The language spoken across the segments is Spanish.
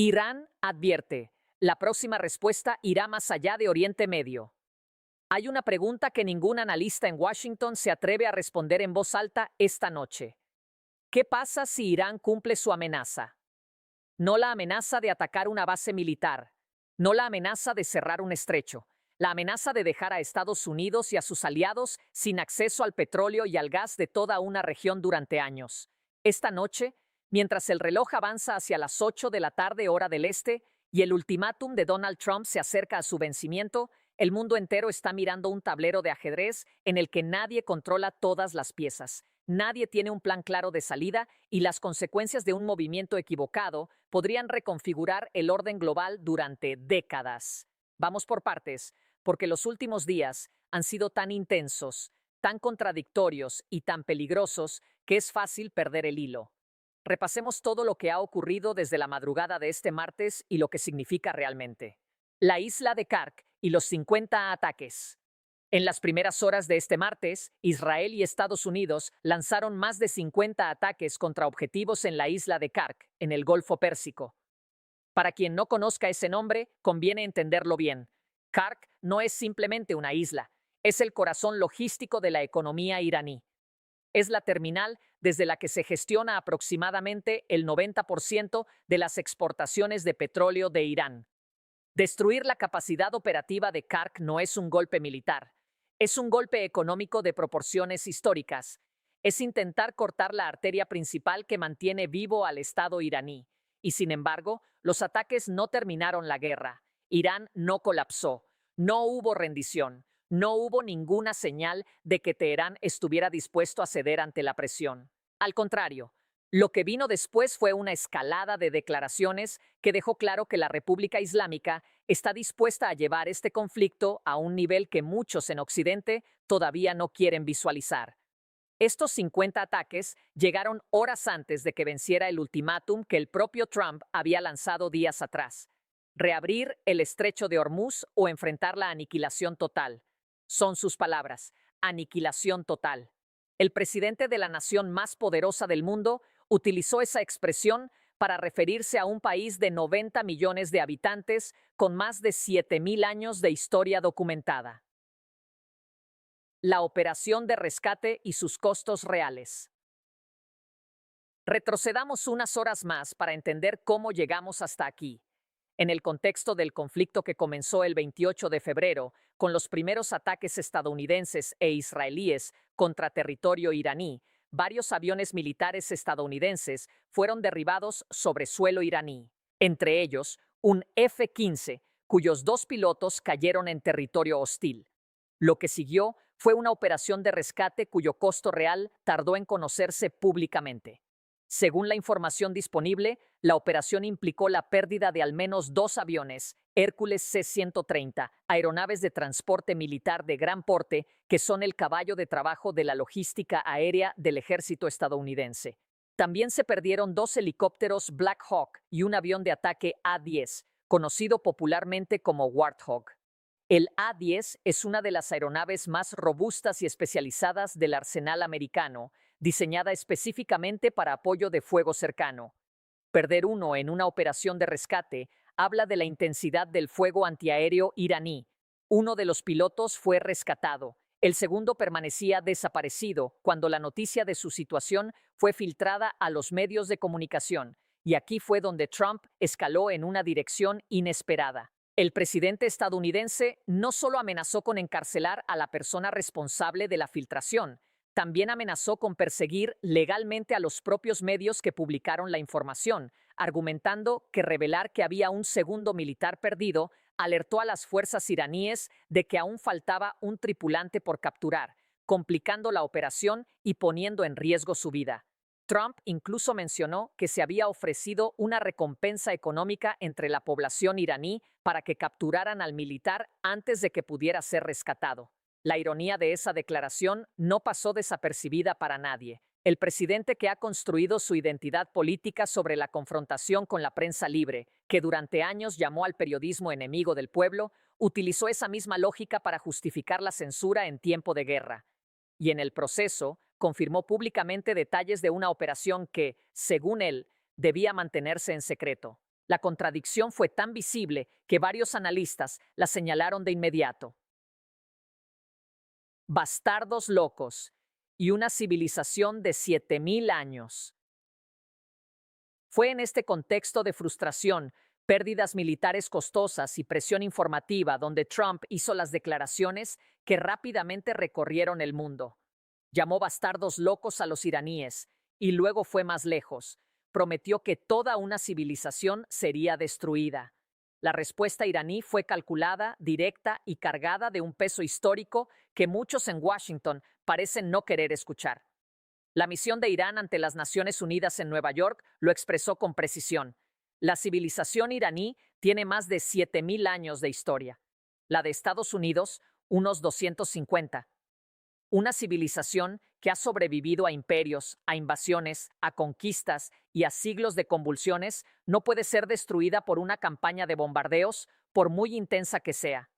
Irán advierte, la próxima respuesta irá más allá de Oriente Medio. Hay una pregunta que ningún analista en Washington se atreve a responder en voz alta esta noche. ¿Qué pasa si Irán cumple su amenaza? No la amenaza de atacar una base militar, no la amenaza de cerrar un estrecho, la amenaza de dejar a Estados Unidos y a sus aliados sin acceso al petróleo y al gas de toda una región durante años. Esta noche, mientras el reloj avanza hacia las 8 de la tarde hora del este y el ultimátum de Donald Trump se acerca a su vencimiento, el mundo entero está mirando un tablero de ajedrez en el que nadie controla todas las piezas. Nadie tiene un plan claro de salida y las consecuencias de un movimiento equivocado podrían reconfigurar el orden global durante décadas. Vamos por partes, porque los últimos días han sido tan intensos, tan contradictorios y tan peligrosos que es fácil perder el hilo. Repasemos todo lo que ha ocurrido desde la madrugada de este martes y lo que significa realmente. La isla de Kark y los 50 ataques. En las primeras horas de este martes, Israel y Estados Unidos lanzaron más de 50 ataques contra objetivos en la isla de Kark, en el Golfo Pérsico. Para quien no conozca ese nombre, conviene entenderlo bien. Kark no es simplemente una isla, es el corazón logístico de la economía iraní. Es la terminal desde la que se gestiona aproximadamente el 90% de las exportaciones de petróleo de Irán. Destruir la capacidad operativa de Kark no es un golpe militar. Es un golpe económico de proporciones históricas. Es intentar cortar la arteria principal que mantiene vivo al Estado iraní. Y sin embargo, los ataques no terminaron la guerra. Irán no colapsó. No hubo rendición. No hubo ninguna señal de que Teherán estuviera dispuesto a ceder ante la presión. Al contrario, lo que vino después fue una escalada de declaraciones que dejó claro que la República Islámica está dispuesta a llevar este conflicto a un nivel que muchos en Occidente todavía no quieren visualizar. Estos 50 ataques llegaron horas antes de que venciera el ultimátum que el propio Trump había lanzado días atrás. Reabrir el estrecho de Hormuz o enfrentar la aniquilación total. Son sus palabras, aniquilación total. El presidente de la nación más poderosa del mundo utilizó esa expresión para referirse a un país de 90 millones de habitantes con más de 7.000 años de historia documentada. La operación de rescate y sus costos reales. Retrocedamos unas horas más para entender cómo llegamos hasta aquí. En el contexto del conflicto que comenzó el 28 de febrero, con los primeros ataques estadounidenses e israelíes contra territorio iraní, varios aviones militares estadounidenses fueron derribados sobre suelo iraní. Entre ellos, un F-15, cuyos 2 pilotos cayeron en territorio hostil. Lo que siguió fue una operación de rescate cuyo costo real tardó en conocerse públicamente. Según la información disponible, la operación implicó la pérdida de al menos 2 aviones, Hércules C-130, aeronaves de transporte militar de gran porte que son el caballo de trabajo de la logística aérea del ejército estadounidense. También se perdieron 2 helicópteros Black Hawk y un avión de ataque A-10, conocido popularmente como Warthog. El A-10 es una de las aeronaves más robustas y especializadas del arsenal americano, diseñada específicamente para apoyo de fuego cercano. Perder uno en una operación de rescate habla de la intensidad del fuego antiaéreo iraní. Uno de los pilotos fue rescatado. El segundo permanecía desaparecido cuando la noticia de su situación fue filtrada a los medios de comunicación, y aquí fue donde Trump escaló en una dirección inesperada. El presidente estadounidense no solo amenazó con encarcelar a la persona responsable de la filtración, también amenazó con perseguir legalmente a los propios medios que publicaron la información, argumentando que revelar que había un segundo militar perdido alertó a las fuerzas iraníes de que aún faltaba un tripulante por capturar, complicando la operación y poniendo en riesgo su vida. Trump incluso mencionó que se había ofrecido una recompensa económica entre la población iraní para que capturaran al militar antes de que pudiera ser rescatado. La ironía de esa declaración no pasó desapercibida para nadie. El presidente que ha construido su identidad política sobre la confrontación con la prensa libre, que durante años llamó al periodismo enemigo del pueblo, utilizó esa misma lógica para justificar la censura en tiempo de guerra. Y en el proceso, confirmó públicamente detalles de una operación que, según él, debía mantenerse en secreto. La contradicción fue tan visible que varios analistas la señalaron de inmediato. Bastardos locos y una civilización de 7000 años. Fue en este contexto de frustración, pérdidas militares costosas y presión informativa donde Trump hizo las declaraciones que rápidamente recorrieron el mundo. Llamó bastardos locos a los iraníes y luego fue más lejos. Prometió que toda una civilización sería destruida. La respuesta iraní fue calculada, directa y cargada de un peso histórico que muchos en Washington parecen no querer escuchar. La misión de Irán ante las Naciones Unidas en Nueva York lo expresó con precisión. La civilización iraní tiene más de 7000 años de historia. La de Estados Unidos, unos 250. Una civilización que ha sobrevivido a imperios, a invasiones, a conquistas y a siglos de convulsiones no puede ser destruida por una campaña de bombardeos, por muy intensa que sea.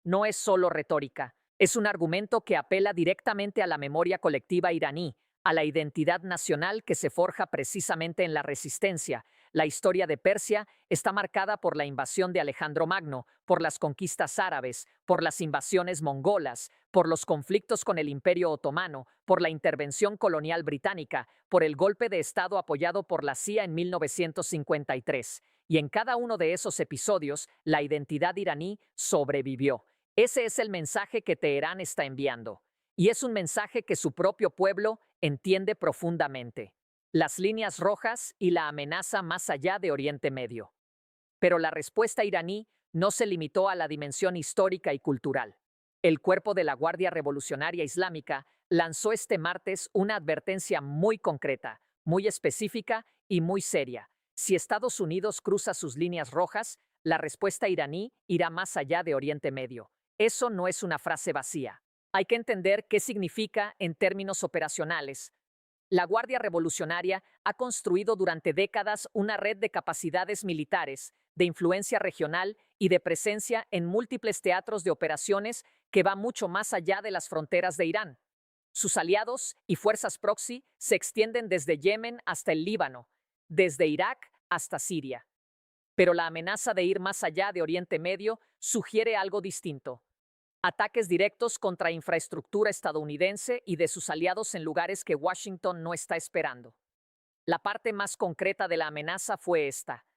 No es solo retórica, es un argumento que apela directamente a la memoria colectiva iraní, a la identidad nacional que se forja precisamente en la resistencia. La historia de Persia está marcada por la invasión de Alejandro Magno, por las conquistas árabes, por las invasiones mongolas, por los conflictos con el Imperio Otomano, por la intervención colonial británica, por el golpe de Estado apoyado por la CIA en 1953. Y en cada uno de esos episodios, la identidad iraní sobrevivió. Ese es el mensaje que Teherán está enviando. Y es un mensaje que su propio pueblo entiende profundamente. Las líneas rojas y la amenaza más allá de Oriente Medio. Pero la respuesta iraní no se limitó a la dimensión histórica y cultural. El cuerpo de la Guardia Revolucionaria Islámica lanzó este martes una advertencia muy concreta, muy específica y muy seria. Si Estados Unidos cruza sus líneas rojas, la respuesta iraní irá más allá de Oriente Medio. Eso no es una frase vacía. Hay que entender qué significa en términos operacionales. La Guardia Revolucionaria ha construido durante décadas una red de capacidades militares, de influencia regional y de presencia en múltiples teatros de operaciones que va mucho más allá de las fronteras de Irán. Sus aliados y fuerzas proxy se extienden desde Yemen hasta el Líbano, desde Irak hasta Siria. Pero la amenaza de ir más allá de Oriente Medio sugiere algo distinto. Ataques directos contra infraestructura estadounidense y de sus aliados en lugares que Washington no está esperando. La parte más concreta de la amenaza fue esta.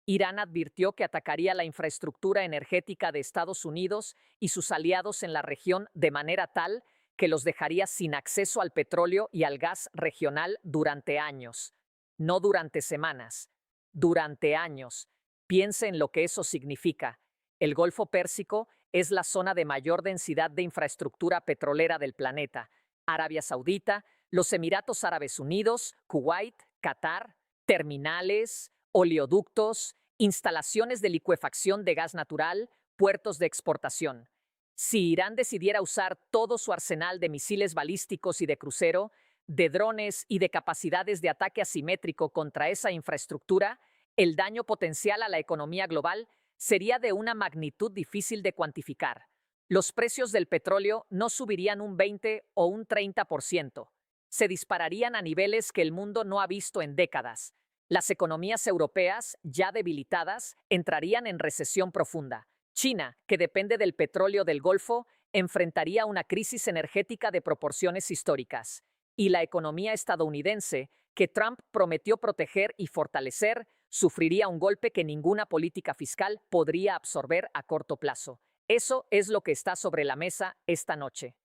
Irán advirtió que atacaría la infraestructura energética de Estados Unidos y sus aliados en la región de manera tal que los dejaría sin acceso al petróleo y al gas regional durante años. No durante semanas, durante años. Piense en lo que eso significa. El Golfo Pérsico es la zona de mayor densidad de infraestructura petrolera del planeta. Arabia Saudita, los Emiratos Árabes Unidos, Kuwait, Qatar, terminales, oleoductos, instalaciones de licuefacción de gas natural, puertos de exportación. Si Irán decidiera usar todo su arsenal de misiles balísticos y de crucero, de drones y de capacidades de ataque asimétrico contra esa infraestructura, el daño potencial a la economía global sería de una magnitud difícil de cuantificar. Los precios del petróleo no subirían un 20 o un 30%. Se dispararían a niveles que el mundo no ha visto en décadas. Las economías europeas, ya debilitadas, entrarían en recesión profunda. China, que depende del petróleo del Golfo, enfrentaría una crisis energética de proporciones históricas. Y la economía estadounidense, que Trump prometió proteger y fortalecer, sufriría un golpe que ninguna política fiscal podría absorber a corto plazo. Eso es lo que está sobre la mesa esta noche.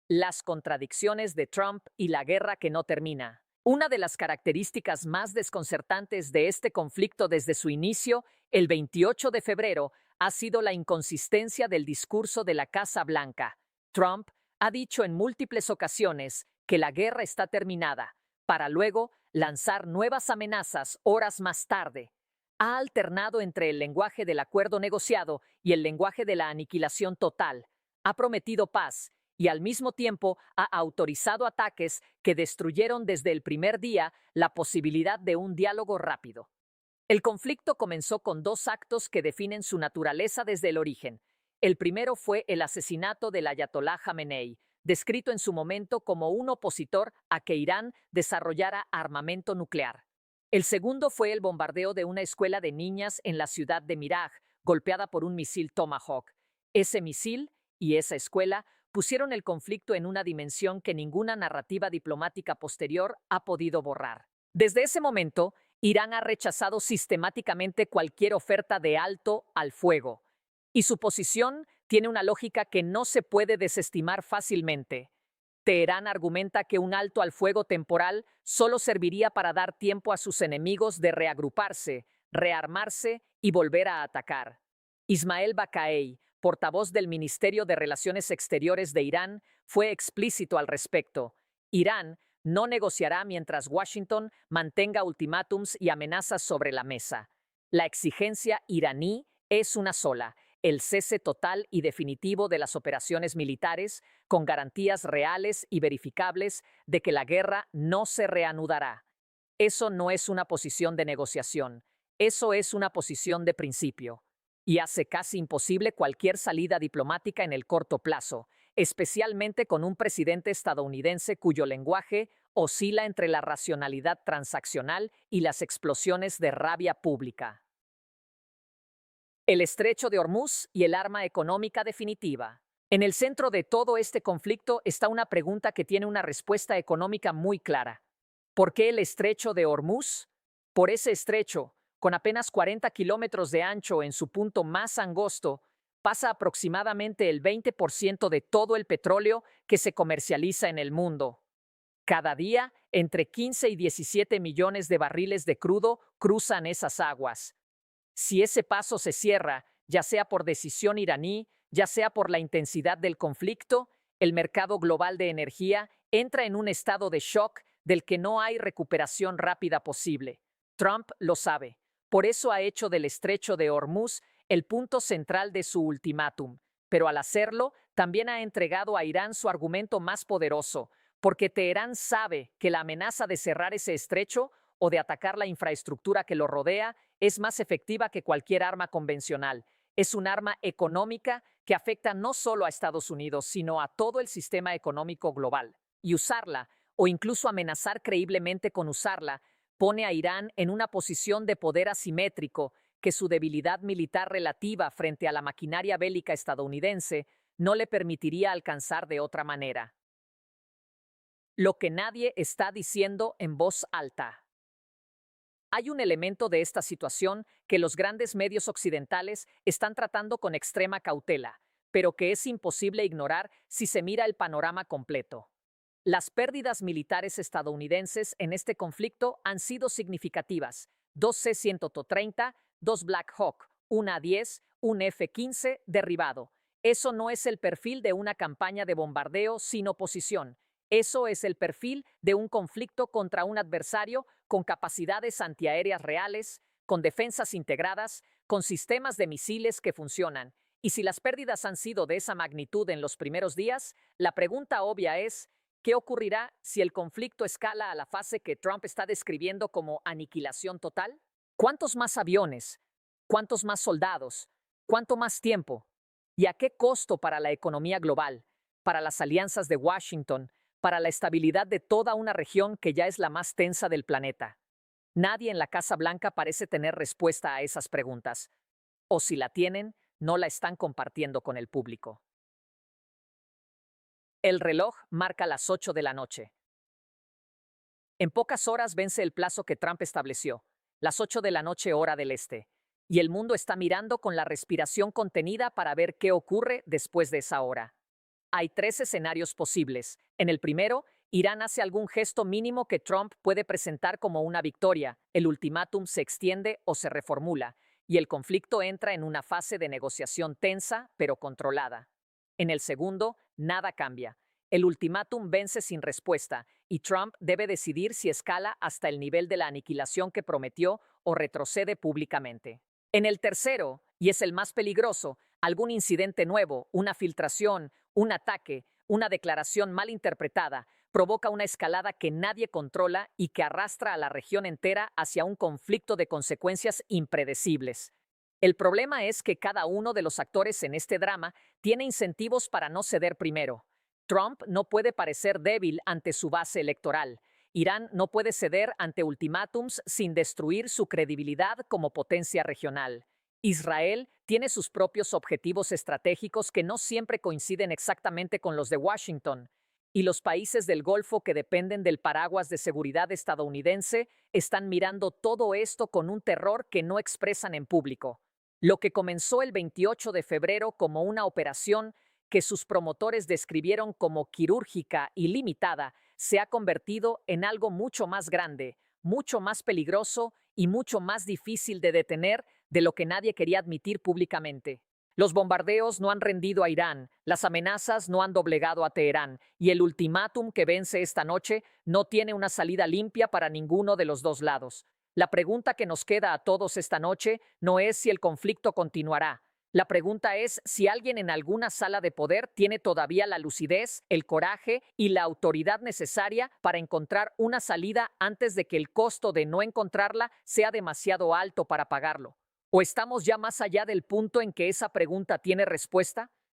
Las contradicciones de Trump y la guerra que no termina. Una de las características más desconcertantes de este conflicto desde su inicio, el 28 de febrero, ha sido la inconsistencia del discurso de la Casa Blanca. Trump ha dicho en múltiples ocasiones que la guerra está terminada, para luego lanzar nuevas amenazas horas más tarde. Ha alternado entre el lenguaje del acuerdo negociado y el lenguaje de la aniquilación total. Ha prometido paz y al mismo tiempo ha autorizado ataques que destruyeron desde el primer día la posibilidad de un diálogo rápido. El conflicto comenzó con dos actos que definen su naturaleza desde el origen. El primero fue el asesinato del ayatolá Jamenei, descrito en su momento como un opositor a que Irán desarrollara armamento nuclear. El segundo fue el bombardeo de una escuela de niñas en la ciudad de Miraj, golpeada por un misil Tomahawk. Ese misil y esa escuela pusieron el conflicto en una dimensión que ninguna narrativa diplomática posterior ha podido borrar. Desde ese momento, Irán ha rechazado sistemáticamente cualquier oferta de alto al fuego, y su posición tiene una lógica que no se puede desestimar fácilmente. Teherán argumenta que un alto al fuego temporal solo serviría para dar tiempo a sus enemigos de reagruparse, rearmarse y volver a atacar. Ismael Baqai, portavoz del Ministerio de Relaciones Exteriores de Irán, fue explícito al respecto. Irán no negociará mientras Washington mantenga ultimátums y amenazas sobre la mesa. La exigencia iraní es una sola: el cese total y definitivo de las operaciones militares, con garantías reales y verificables de que la guerra no se reanudará. Eso no es una posición de negociación, eso es una posición de principio, y hace casi imposible cualquier salida diplomática en el corto plazo, especialmente con un presidente estadounidense cuyo lenguaje oscila entre la racionalidad transaccional y las explosiones de rabia pública. El estrecho de Hormuz y el arma económica definitiva. En el centro de todo este conflicto está una pregunta que tiene una respuesta económica muy clara. ¿Por qué el estrecho de Hormuz? Por ese estrecho, con apenas 40 kilómetros de ancho en su punto más angosto, pasa aproximadamente el 20% de todo el petróleo que se comercializa en el mundo. Cada día, entre 15 y 17 millones de barriles de crudo cruzan esas aguas. Si ese paso se cierra, ya sea por decisión iraní, ya sea por la intensidad del conflicto, el mercado global de energía entra en un estado de shock del que no hay recuperación rápida posible. Trump lo sabe. Por eso ha hecho del estrecho de Hormuz el punto central de su ultimátum. Pero al hacerlo, también ha entregado a Irán su argumento más poderoso, porque Teherán sabe que la amenaza de cerrar ese estrecho o de atacar la infraestructura que lo rodea es más efectiva que cualquier arma convencional. Es un arma económica que afecta no solo a Estados Unidos, sino a todo el sistema económico global. Y usarla, o incluso amenazar creíblemente con usarla, pone a Irán en una posición de poder asimétrico que su debilidad militar relativa frente a la maquinaria bélica estadounidense no le permitiría alcanzar de otra manera. Lo que nadie está diciendo en voz alta. Hay un elemento de esta situación que los grandes medios occidentales están tratando con extrema cautela, pero que es imposible ignorar si se mira el panorama completo. Las pérdidas militares estadounidenses en este conflicto han sido significativas: 2 C-130, 2 Black Hawk, un A-10, un F-15 derribado. Eso no es el perfil de una campaña de bombardeo sin oposición. Eso es el perfil de un conflicto contra un adversario con capacidades antiaéreas reales, con defensas integradas, con sistemas de misiles que funcionan. Y si las pérdidas han sido de esa magnitud en los primeros días, la pregunta obvia es: ¿qué ocurrirá si el conflicto escala a la fase que Trump está describiendo como aniquilación total? ¿Cuántos más aviones? ¿Cuántos más soldados? ¿Cuánto más tiempo? ¿Y a qué costo para la economía global, para las alianzas de Washington, para la estabilidad de toda una región que ya es la más tensa del planeta? Nadie en la Casa Blanca parece tener respuesta a esas preguntas, o si la tienen, no la están compartiendo con el público. El reloj marca las 8 de la noche. En pocas horas vence el plazo que Trump estableció, las 8 de la noche hora del este, y el mundo está mirando con la respiración contenida para ver qué ocurre después de esa hora. Hay 3 escenarios posibles. En el primero, Irán hace algún gesto mínimo que Trump puede presentar como una victoria, el ultimátum se extiende o se reformula, y el conflicto entra en una fase de negociación tensa pero controlada. En el segundo, nada cambia. El ultimátum vence sin respuesta, y Trump debe decidir si escala hasta el nivel de la aniquilación que prometió o retrocede públicamente. En el tercero, y es el más peligroso, algún incidente nuevo, una filtración, un ataque, una declaración mal interpretada, provoca una escalada que nadie controla y que arrastra a la región entera hacia un conflicto de consecuencias impredecibles. El problema es que cada uno de los actores en este drama tiene incentivos para no ceder primero. Trump no puede parecer débil ante su base electoral, Irán no puede ceder ante ultimátums sin destruir su credibilidad como potencia regional. Israel tiene sus propios objetivos estratégicos que no siempre coinciden exactamente con los de Washington, y los países del Golfo que dependen del paraguas de seguridad estadounidense están mirando todo esto con un terror que no expresan en público. Lo que comenzó el 28 de febrero como una operación que sus promotores describieron como quirúrgica y limitada, se ha convertido en algo mucho más grande, mucho más peligroso y mucho más difícil de detener de lo que nadie quería admitir públicamente. Los bombardeos no han rendido a Irán, las amenazas no han doblegado a Teherán, y el ultimátum que vence esta noche no tiene una salida limpia para ninguno de los dos lados. La pregunta que nos queda a todos esta noche no es si el conflicto continuará. La pregunta es si alguien en alguna sala de poder tiene todavía la lucidez, el coraje y la autoridad necesaria para encontrar una salida antes de que el costo de no encontrarla sea demasiado alto para pagarlo. ¿O estamos ya más allá del punto en que esa pregunta tiene respuesta?